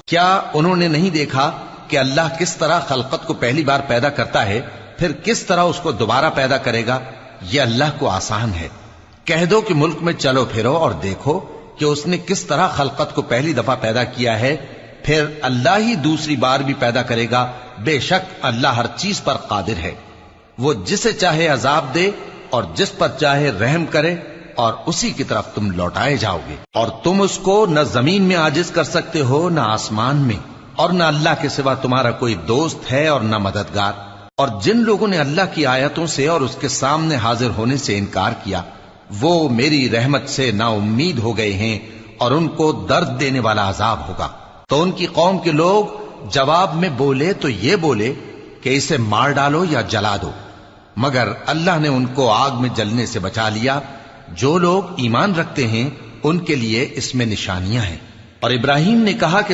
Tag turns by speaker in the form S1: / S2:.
S1: क्या उन्होंने नहीं देखा कि अल्लाह किस तरह खलकत को पहली बार पैदा करता है, फिर किस तरह उसको दोबारा पैदा करेगा? यह अल्लाह को आसान है। कह दो कि मुल्क में चलो फिरो और देखो कि उसने किस तरह खलकत को पहली दफा पैदा किया है, फिर अल्लाह ही दूसरी बार भी पैदा करेगा। बेशक अल्लाह हर चीज पर कादिर है। वो जिसे चाहे अजाब दे और जिस पर चाहे रहम करे, और उसी की तरफ तुम लौटाए जाओगे। और तुम उसको न जमीन में आजिज कर सकते हो, न आसमान में, और न अल्लाह के सिवा तुम्हारा कोई दोस्त है और न मददगार। और जिन लोगों ने अल्लाह की आयतों से और उसके सामने हाजिर होने से इनकार किया, वो मेरी रहमत से नाउम्मीद हो गए हैं और उनको दर्द देने वाला अजाब होगा। तो उनकी कौम के लोग जवाब में बोले तो ये बोले कि इसे मार डालो या जला दो, मगर अल्लाह ने उनको आग में जलने से बचा लिया। जो लोग ईमान रखते हैं उनके लिए इसमें निशानियां हैं। और इब्राहिम ने कहा कि